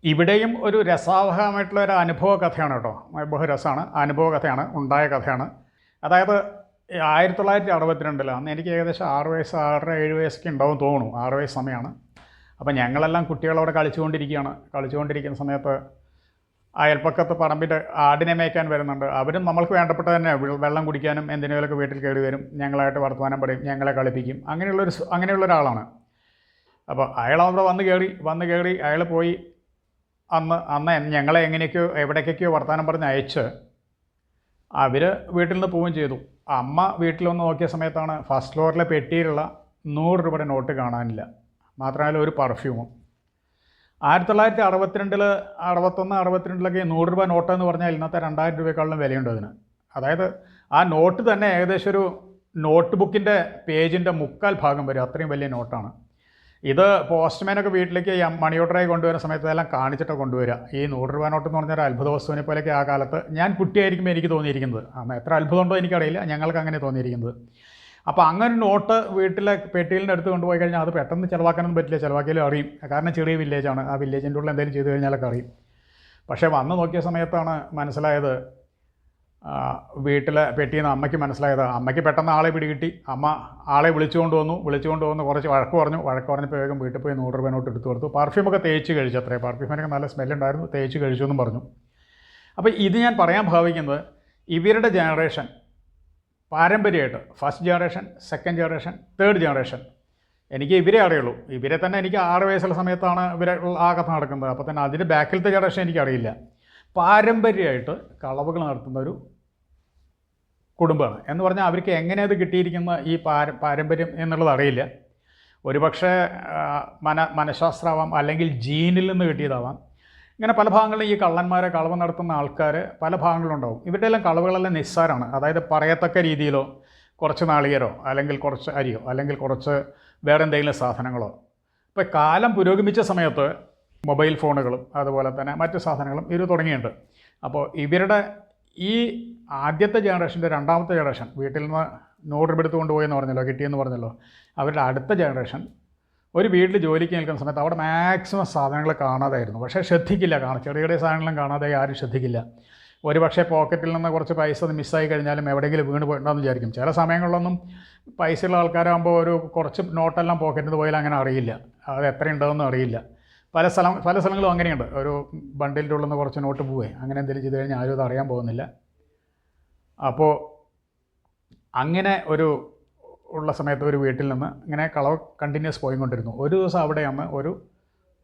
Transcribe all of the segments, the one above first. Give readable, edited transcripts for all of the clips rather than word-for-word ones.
ഇവിടെയും ഒരു രസാവഹമായിട്ടുള്ള ഒരു അനുഭവ കഥയാണ് കേട്ടോ. ബഹുരസമാണ്, അനുഭവ കഥയാണ്, ഉണ്ടായ കഥയാണ്. അതായത് 1962 അന്ന് എനിക്ക് ഏകദേശം 6 വയസ്സ് 6.5 7 വയസ്സൊക്കെ ഉണ്ടാവും തോന്നുന്നു. 6 വയസ്സ് സമയമാണ്. അപ്പം ഞങ്ങളെല്ലാം കുട്ടികളവിടെ കളിച്ചുകൊണ്ടിരിക്കുന്ന സമയത്ത് അയൽപ്പക്കത്ത് പറമ്പിൽ ആടിനെ മേയ്ക്കാൻ വരുന്നുണ്ട്. അവരും നമ്മൾക്ക് വേണ്ടപ്പെട്ട തന്നെ വെള്ളം കുടിക്കാനും എന്തിനേലൊക്കെ വീട്ടിൽ കയറി വരും, ഞങ്ങളായിട്ട് വർത്തമാനം പറയും, ഞങ്ങളെ കളിപ്പിക്കും. അങ്ങനെയുള്ള ഒരാളാണ്. അപ്പോൾ അയാൾ അവിടെ വന്ന് കയറി അയാൾ പോയി. അന്ന് ഞങ്ങളെ എവിടേക്കൊക്കെയോ വർത്തമാനം പറഞ്ഞ് അയച്ച് അവർ വീട്ടിൽ നിന്ന് പോവുകയും ചെയ്തു. അമ്മ വീട്ടിൽ വന്ന് നോക്കിയ സമയത്താണ് ഫസ്റ്റ് ഫ്ലോറിലെ പെട്ടിയിലുള്ള 100 രൂപയുടെ നോട്ട് കാണാനില്ല. മാത്രമല്ല ഒരു പെർഫ്യൂമും. 1962 61 62 100 രൂപ നോട്ട് എന്ന് പറഞ്ഞാൽ ഇന്നത്തെ 2000 രൂപയെക്കാളും വിലയുണ്ട് അതിന്. അതായത് ആ നോട്ട് തന്നെ ഏകദേശം ഒരു നോട്ട് ബുക്കിൻ്റെ പേജിൻ്റെ 1/4 ഭാഗം വരും, അത്രയും വലിയ നോട്ടാണ്. ഇത് പോസ്റ്റ്മാനൊക്കെ വീട്ടിലേക്ക് മണി ഓർഡറായി കൊണ്ടുവരുന്ന സമയത്ത് ഇതെല്ലാം കാണിച്ചിട്ടാണ് കൊണ്ടുവരിക. ഈ 100 രൂപ നോട്ട് എന്ന് പറഞ്ഞാൽ അത്ഭുത വസ്തുവിനെ പോലെയൊക്കെ ആ കാലത്ത് ഞാൻ കുട്ടിയായിരിക്കുമ്പോൾ എനിക്ക് തോന്നിയിരിക്കുന്നത്. അന്ന് എത്ര അത്ഭുതമുണ്ടോ എനിക്കറിയില്ല, ഞങ്ങൾക്ക് അങ്ങനെ തോന്നിയിരിക്കുന്നത്. അപ്പോൾ അങ്ങനെ നോട്ട് വീട്ടിലെ പെട്ടിയിലിൻ്റെ അടുത്ത് കൊണ്ടുപോയി കഴിഞ്ഞാൽ അത് പെട്ടെന്ന് ചിലവാക്കാനൊന്നും പറ്റില്ല. ചിലവാക്കിയാലും അറിയും, കാരണം ചെറിയ വില്ലേജാണ്. ആ വില്ലേജിൻ്റെ ഉള്ളിൽ എന്തെങ്കിലും ചെയ്ത് കഴിഞ്ഞാലൊക്കെ അറിയും. പക്ഷേ വന്ന് നോക്കിയ സമയത്താണ് മനസ്സിലായത്, വീട്ടിലെ പെട്ടിയിൽ നിന്ന് അമ്മയ്ക്ക് മനസ്സിലായത്. അമ്മയ്ക്ക് പെട്ടെന്ന് ആളെ പിടികിട്ടി. അമ്മ ആളെ വിളിച്ചുകൊണ്ട് വന്ന് കുറച്ച് വഴക്ക് പറഞ്ഞപ്പോൾ വേഗം വീട്ടിൽ പോയി 100 രൂപ നോട്ട് എടുത്തു കൊടുത്തു. പെർഫ്യൂമൊക്കെ തേച്ച് കഴിച്ചു. അത്രേ, പെർഫ്യൂമിനൊക്കെ നല്ല സ്മെല്ലുണ്ടായിരുന്നു, തേച്ച് കഴിച്ചു എന്നും പറഞ്ഞു. അപ്പോൾ ഇത് ഞാൻ പറയാൻ ഭാവിക്കുന്നത്, ഇവരുടെ ജനറേഷൻ പാരമ്പര്യമായിട്ട് first generation, second generation, third generation, എനിക്ക് ഇവരെ അറിയുള്ളൂ. ഇവരെ തന്നെ എനിക്ക് 6 വയസ്സുള്ള സമയത്താണ് ഇവരെ ആ കഥ നടക്കുന്നത്. അപ്പോൾ തന്നെ അതിൻ്റെ ബാക്കിലത്തെ ജനറേഷൻ എനിക്കറിയില്ല. പാരമ്പര്യമായിട്ട് കളവുകൾ നടത്തുന്ന ഒരു കുടുംബമാണ്. എന്ന് പറഞ്ഞാൽ അവർക്ക് എങ്ങനെ അത് കിട്ടിയിരിക്കുന്ന ഈ പാരമ്പര്യം എന്നുള്ളത് അറിയില്ല. ഒരുപക്ഷെ മനഃശാസ്ത്രമാവാം, അല്ലെങ്കിൽ ജീനിൽ നിന്ന് കിട്ടിയതാവാം. ഇങ്ങനെ പല ഭാഗങ്ങളിലും ഈ കളവ് നടത്തുന്ന ആൾക്കാർ പല ഭാഗങ്ങളുണ്ടാവും. ഇവരുടെ എല്ലാം കളവുകളെല്ലാം നിസ്സാരമാണ്. അതായത് പറയത്തക്ക രീതിയിലോ കുറച്ച് നാളികേരോ അല്ലെങ്കിൽ കുറച്ച് അരിയോ അല്ലെങ്കിൽ കുറച്ച് വേറെ എന്തെങ്കിലും സാധനങ്ങളോ. ഇപ്പോൾ കാലം പുരോഗമിച്ച സമയത്ത് മൊബൈൽ ഫോണുകളും അതുപോലെ തന്നെ മറ്റ് സാധനങ്ങളും ഇത് തുടങ്ങിയിട്ടുണ്ട്. അപ്പോൾ ഇവരുടെ ഈ ആദ്യത്തെ ജനറേഷൻ്റെ രണ്ടാമത്തെ ജനറേഷൻ വീട്ടിൽ നിന്ന് 100 രൂപ എടുത്ത് കൊണ്ടുപോയെന്ന് പറഞ്ഞല്ലോ, കിട്ടിയെന്ന് പറഞ്ഞല്ലോ. അവരുടെ അടുത്ത ജനറേഷൻ ഒരു വീട്ടിൽ ജോലിക്ക് നിൽക്കുന്ന സമയത്ത് അവിടെ മാക്സിമം സാധനങ്ങൾ കാണാതായിരുന്നു. പക്ഷേ ശ്രദ്ധിക്കില്ല, ചെറിയ ചെറിയ സാധനങ്ങളും കാണാതെ ആരും ശ്രദ്ധിക്കില്ല. ഒരു പക്ഷേ പോക്കറ്റിൽ നിന്ന് കുറച്ച് പൈസ മിസ്സായി കഴിഞ്ഞാലും എവിടെയെങ്കിലും വീണ് പോയിട്ടുണ്ടെന്ന് വിചാരിക്കും. ചില സമയങ്ങളിലൊന്നും പൈസയുള്ള ആൾക്കാരാകുമ്പോൾ ഒരു കുറച്ച് നോട്ടെല്ലാം പോക്കറ്റിൽ നിന്ന് പോയാൽ അങ്ങനെ അറിയില്ല, അത് എത്രയുണ്ടെന്നും അറിയില്ല. പല സ്ഥലങ്ങളും അങ്ങനെയുണ്ട്. ഒരു ബണ്ടിലിൻ്റെ ഉള്ളിൽ നിന്ന് കുറച്ച് നോട്ട് പോവേ അങ്ങനെ എന്തെങ്കിലും ചെയ്ത് കഴിഞ്ഞാൽ ആരും അത് അറിയാൻ പോകുന്നില്ല. അപ്പോൾ അങ്ങനെ ഉള്ള സമയത്ത് ഒരു വീട്ടിൽ നിന്ന് ഇങ്ങനെ കളവ് കണ്ടിന്യൂസ് പോയിക്കൊണ്ടിരുന്നു. ഒരു ദിവസം അവിടെ അന്ന് ഒരു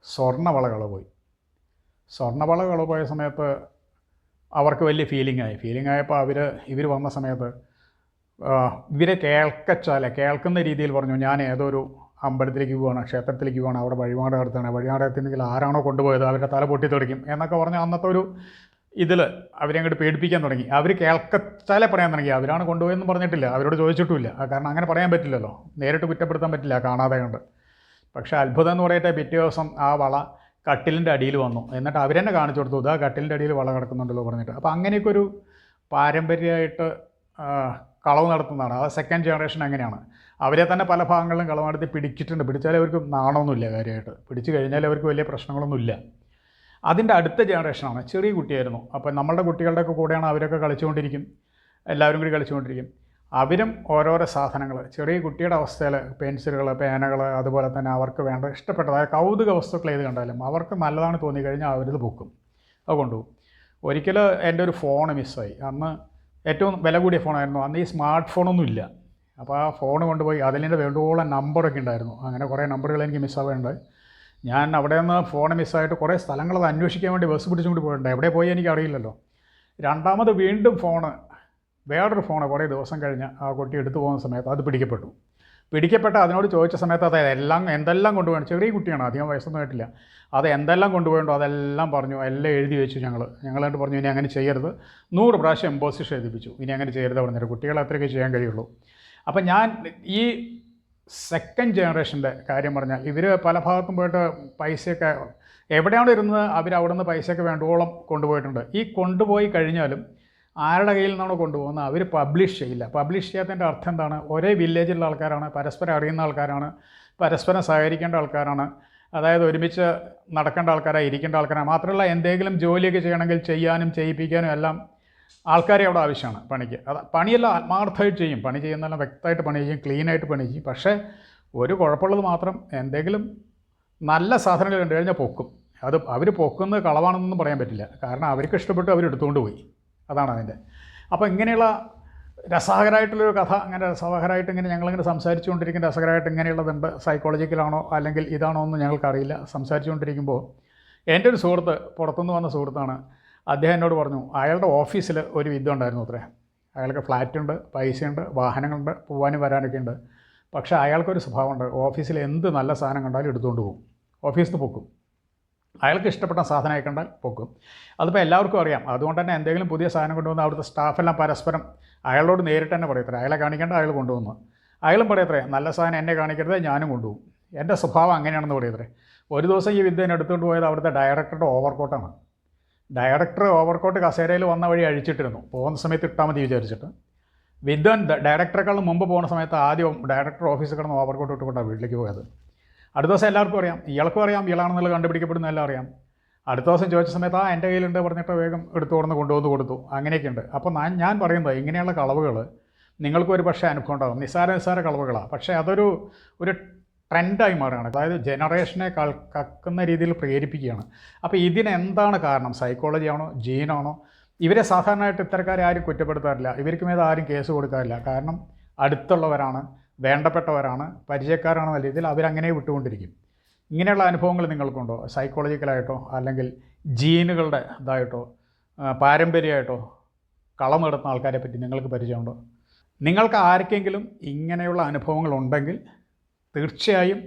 സ്വർണ്ണവള കളവ് പോയി. സ്വർണ്ണവള കളവ് പോയ സമയത്ത് അവർക്ക് വലിയ ഫീലിംഗ് ആയപ്പോൾ ഇവർ വന്ന സമയത്ത് ഇവരെ കേൾക്കുന്ന രീതിയിൽ പറഞ്ഞു, ഞാൻ ഏതൊരു അമ്പലത്തിലേക്ക് പോവുകയാണ്, ക്ഷേത്രത്തിലേക്ക് പോവുകയാണ്, അവിടെ വഴിപാട് നടത്തുകയാണ്, വഴിപാട് നടത്തുന്നെങ്കിൽ ആരാണോ കൊണ്ടുപോയത് അവരുടെ തല പൊട്ടിത്തെറിക്കും എന്നൊക്കെ പറഞ്ഞ് അന്നത്തെ ഒരു ഇതിൽ അവരെ അങ്ങോട്ട് പേടിപ്പിക്കാൻ തുടങ്ങി. അവർ കേൾക്കച്ചാലെ പറയാൻ തുടങ്ങി. അവരാണ് കൊണ്ടുപോയെന്ന് പറഞ്ഞിട്ടില്ല, അവരോട് ചോദിച്ചിട്ടുമില്ല. കാരണം അങ്ങനെ പറയാൻ പറ്റില്ലല്ലോ, നേരിട്ട് കുറ്റപ്പെടുത്താൻ പറ്റില്ല കാണാതെ കൊണ്ട്. പക്ഷേ അത്ഭുതം എന്ന് പറയട്ടെ, പിറ്റേ ദിവസം ആ വള കട്ടിലിൻ്റെ അടിയിൽ വന്നു. എന്നിട്ട് അവരെന്നെ കാണിച്ചു കൊടുത്തു, ഇതാ കട്ടിലിൻ്റെ അടിയിൽ വള കിടക്കുന്നുണ്ടല്ലോ പറഞ്ഞിട്ട്. അപ്പോൾ അങ്ങനെയൊക്കെ ഒരു പാരമ്പര്യമായിട്ട് കളവ് നടത്തുന്നതാണ്. അത് സെക്കൻഡ് ജനറേഷൻ അങ്ങനെയാണ്. അവരെ തന്നെ പല ഭാഗങ്ങളിലും കളവ് നടത്തി പിടിച്ചിട്ടുണ്ട്. പിടിച്ചാൽ അവർക്ക് നാണമൊന്നുമില്ല, കാര്യമായിട്ട് പിടിച്ചു കഴിഞ്ഞാൽ അവർക്ക് വലിയ പ്രശ്നങ്ങളൊന്നുമില്ല. അതിൻ്റെ അടുത്ത ജനറേഷനാണ്, ചെറിയ കുട്ടിയായിരുന്നു. അപ്പോൾ നമ്മളുടെ കുട്ടികളുടെയൊക്കെ കൂടെയാണ് അവരൊക്കെ കളിച്ചുകൊണ്ടിരിക്കും, എല്ലാവരും കൂടി കളിച്ചുകൊണ്ടിരിക്കും. അവരും ഓരോരോ സാധനങ്ങൾ, ചെറിയ കുട്ടിയുടെ അവസ്ഥയിൽ പെൻസിലുകൾ, പേനകൾ, അതുപോലെ തന്നെ അവർക്ക് വേണ്ട ഇഷ്ടപ്പെട്ടതായ കൗതുക വസ്തുക്കൾ ഏത് കണ്ടാലും അവർക്ക് നല്ലതാണ് തോന്നിക്കഴിഞ്ഞാൽ അവരിത് പൊക്കും, അത് കൊണ്ടുപോകും. ഒരിക്കൽ എൻ്റെ ഒരു ഫോൺ മിസ്സായി. അന്ന് ഏറ്റവും വില കൂടിയ ഫോണായിരുന്നു. അന്ന് ഈ സ്മാർട്ട് ഫോണൊന്നും ഇല്ല. അപ്പോൾ ആ ഫോൺ കൊണ്ടുപോയി അതിൻ്റെ വേണ്ടോളം നമ്പറൊക്കെ ഉണ്ടായിരുന്നു. അങ്ങനെ കുറേ നമ്പറുകൾ എനിക്ക് മിസ്സാവുകയുണ്ടായി. ഞാൻ അവിടെ നിന്ന് ഫോൺ മിസ്സായിട്ട് കുറേ സ്ഥലങ്ങളത് അന്വേഷിക്കാൻ വേണ്ടി ബസ് പിടിച്ചുകൊണ്ട് പോയിട്ടുണ്ട്. എവിടെ പോയി എനിക്കറിയില്ലല്ലോ. രണ്ടാമത് വീണ്ടും വേറൊരു ഫോണ് കുറേ ദിവസം കഴിഞ്ഞ് ആ കുട്ടി എടുത്തു പോകുന്ന സമയത്ത് അത് പിടിക്കപ്പെട്ട അതിനോട് ചോദിച്ച സമയത്ത് അത് എന്തെല്ലാം കൊണ്ടുപോകണം. ചെറിയ കുട്ടിയാണ്, അധികം വയസ്സൊന്നും ആയിട്ടില്ല. അത് എന്തെല്ലാം കൊണ്ടുപോകണ്ടോ അതെല്ലാം പറഞ്ഞു, എല്ലാം എഴുതി വെച്ചു. ഞങ്ങളായിട്ട് പറഞ്ഞു, ഇനി അങ്ങനെ ചെയ്യരുത്. 100 പ്രാവശ്യം എംബോസിഷൻ എഴുതിപ്പിച്ചു, ഇനി അങ്ങനെ ചെയ്യരുത് പറഞ്ഞിട്ട്. കുട്ടികളെ അത്രയൊക്കെ ചെയ്യാൻ കഴിയുള്ളൂ. അപ്പം ഞാൻ ഈ സെക്കൻഡ് ജനറേഷൻ്റെ കാര്യം പറഞ്ഞാൽ, ഇവർ പല ഭാഗത്തും പോയിട്ട് പൈസയൊക്കെ എവിടെയാണ് ഇരുന്നത് അവിടെ നിന്ന് പൈസയൊക്കെ വേണ്ടോളം കൊണ്ടുപോയിട്ടുണ്ട്. ഈ കൊണ്ടുപോയി കഴിഞ്ഞാലും ആരുടെ കയ്യിൽ നിന്നാണോ കൊണ്ടുപോകുന്നത് അവർ പബ്ലിഷ് ചെയ്യില്ല. പബ്ലിഷ് ചെയ്യാത്തതിൻ്റെ അർത്ഥം എന്താണ്? ഒരേ വില്ലേജിലുള്ള ആൾക്കാരാണ്, പരസ്പരം അറിയുന്ന ആൾക്കാരാണ്, പരസ്പരം സഹകരിക്കേണ്ട ആൾക്കാരാണ്. അതായത് ഒരുമിച്ച് നടക്കേണ്ട ആൾക്കാരാണ്, ഇരിക്കേണ്ട ആൾക്കാരാണ്. മാത്രമല്ല എന്തെങ്കിലും ജോലിയൊക്കെ ചെയ്യണമെങ്കിൽ ചെയ്യാനും ചെയ്യിപ്പിക്കാനും എല്ലാം ആൾക്കാരെ അവിടെ ആവശ്യമാണ് പണിക്ക്. അത് പണിയെല്ലാം ആത്മാർത്ഥമായിട്ട് ചെയ്യും, പണി ചെയ്യുന്നതെല്ലാം വ്യക്തമായിട്ട് പണി ചെയ്യും, ക്ലീനായിട്ട് പണി ചെയ്യും. പക്ഷേ ഒരു കുഴപ്പമുള്ളത് മാത്രം, എന്തെങ്കിലും നല്ല സാധനങ്ങൾ കണ്ടു കഴിഞ്ഞാൽ പൊക്കും. അത് അവർ പൊക്കുന്നത് കളവാണെന്നൊന്നും പറയാൻ പറ്റില്ല, കാരണം അവർക്ക് ഇഷ്ടപ്പെട്ട് അവരെടുത്തുകൊണ്ട് പോയി. അതാണ് അതിൻ്റെ. അപ്പോൾ ഇങ്ങനെയുള്ള രസകരമായിട്ടുള്ളൊരു കഥ, അങ്ങനെ രസകരമായിട്ട് ഇങ്ങനെ ഞങ്ങളിങ്ങനെ സംസാരിച്ചുകൊണ്ടിരിക്കുന്ന രസകരമായിട്ട് ഇങ്ങനെയുള്ളതുണ്ട്. സൈക്കോളജിക്കലാണോ അല്ലെങ്കിൽ ഇതാണോ എന്ന് ഞങ്ങൾക്കറിയില്ല. സംസാരിച്ചുകൊണ്ടിരിക്കുമ്പോൾ എൻ്റെ ഒരു സുഹൃത്ത്, പുറത്തുനിന്ന് വന്ന സുഹൃത്താണ്, അദ്ദേഹം എന്നോട് പറഞ്ഞു അയാളുടെ ഓഫീസിൽ ഒരു വിദ്യ ഉണ്ടായിരുന്നു അത്രേ. അയാൾക്ക് ഫ്ലാറ്റുണ്ട്, പൈസയുണ്ട്, വാഹനങ്ങളുണ്ട്, പോകാനും വരാനൊക്കെ ഉണ്ട്. പക്ഷേ അയാൾക്കൊരു സ്വഭാവമുണ്ട്, ഓഫീസിൽ എന്ത് നല്ല സാധനം കണ്ടാലും എടുത്തുകൊണ്ട് പോകും, ഓഫീസിൽ നിന്ന് പൊക്കും. അയാൾക്ക് ഇഷ്ടപ്പെട്ട സാധനമായി കണ്ടാൽ പൊക്കും. അതിപ്പോൾ എല്ലാവർക്കും അറിയാം. അതുകൊണ്ട് തന്നെ എന്തെങ്കിലും പുതിയ സാധനം കൊണ്ടുവന്ന് അവിടുത്തെ സ്റ്റാഫെല്ലാം പരസ്പരം അയാളോട് നേരിട്ട് തന്നെ പറയത്രേ, അയാളെ കാണിക്കേണ്ട അയാൾ കൊണ്ടുവന്നു. അയാളും പറയത്രേ, നല്ല സാധനം എന്നെ കാണിക്കരുത്, ഞാനും കൊണ്ടുപോകും, എൻ്റെ സ്വഭാവം അങ്ങനെയാണെന്ന് പറയത്രേ. ഒരു ദിവസം ഈ വിദ്യനെ എടുത്തുകൊണ്ട് പോയത് അവിടുത്തെ ഡയറക്ടറുടെ ഓവർകോട്ടാണ്. ഡയറക്ടർ ഓവർകോട്ട് കസേരയിൽ വന്ന വഴി അഴിച്ചിട്ടിരുന്നു, പോകുന്ന സമയത്ത് ഇട്ടാൽ മതി വിചാരിച്ചിട്ട്. വിദ്വാൻ ഡയറക്ടറെക്കാളും മുമ്പ് പോകുന്ന സമയത്ത് ആദ്യം ഡയറക്ടർ ഓഫീസിൽ കിടന്ന് ഓവർകോട്ട് ഇട്ടുകൊണ്ടാണ് വീട്ടിലേക്ക് പോയത്. അടുത്ത ദിവസം എല്ലാവർക്കും അറിയാം, ഇയാൾക്കും അറിയാം ഇയാളാണെന്നുള്ള കണ്ടുപിടിക്കപ്പെടുന്ന എല്ലാം അറിയാം. അടുത്ത ദിവസം ചോദിച്ച സമയത്ത് എൻ്റെ കയ്യിലുണ്ട് പറഞ്ഞിട്ട് വേഗം എടുത്തു കൊണ്ടുവന്ന് കൊടുത്തു. അങ്ങനെയൊക്കെയുണ്ട്. അപ്പോൾ ഞാൻ പറയുന്നത് ഇങ്ങനെയുള്ള കളവുകൾ നിങ്ങൾക്കൊരു പക്ഷേ അനുഭവം ഉണ്ടാകും. നിസ്സാര കളവുകളാണ്, പക്ഷേ അതൊരു ട്രെൻഡായി മാറുകയാണ്. അതായത് ജനറേഷനെ കക്കുന്ന രീതിയിൽ പ്രേരിപ്പിക്കുകയാണ്. അപ്പോൾ ഇതിനെന്താണ് കാരണം? സൈക്കോളജിയാണോ, ജീനാണോ? ഇവരെ സാധാരണയായിട്ട് ഇത്തരക്കാരെ ആരും കുറ്റപ്പെടുത്താറില്ല, ഇവർക്ക് മേത് ആരും കേസ് കൊടുക്കാറില്ല. കാരണം അടുത്തുള്ളവരാണ്, വേണ്ടപ്പെട്ടവരാണ്, പരിചയക്കാരാണെന്ന രീതിയിൽ അവരങ്ങനെ വിട്ടുകൊണ്ടിരിക്കും. ഇങ്ങനെയുള്ള അനുഭവങ്ങൾ നിങ്ങൾക്കുണ്ടോ? സൈക്കോളജിക്കലായിട്ടോ അല്ലെങ്കിൽ ജീനുകളുടെ ഇതായിട്ടോ പാരമ്പര്യമായിട്ടോ കളം നടത്തുന്ന ആൾക്കാരെ പറ്റി നിങ്ങൾക്ക് പരിചയമുണ്ടോ? നിങ്ങൾക്ക് ആർക്കെങ്കിലും ഇങ്ങനെയുള്ള അനുഭവങ്ങളുണ്ടെങ്കിൽ തീർച്ചയായും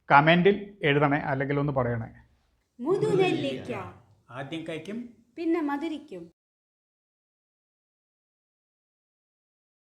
കമൻറ്റിൽ എഴുതണേ, അല്ലെങ്കിൽ ഒന്ന് പറയണേ. മുതുനെല്ലിക്ക ആദ്യം കഴിക്കും, പിന്നെ മധുരിക്കും.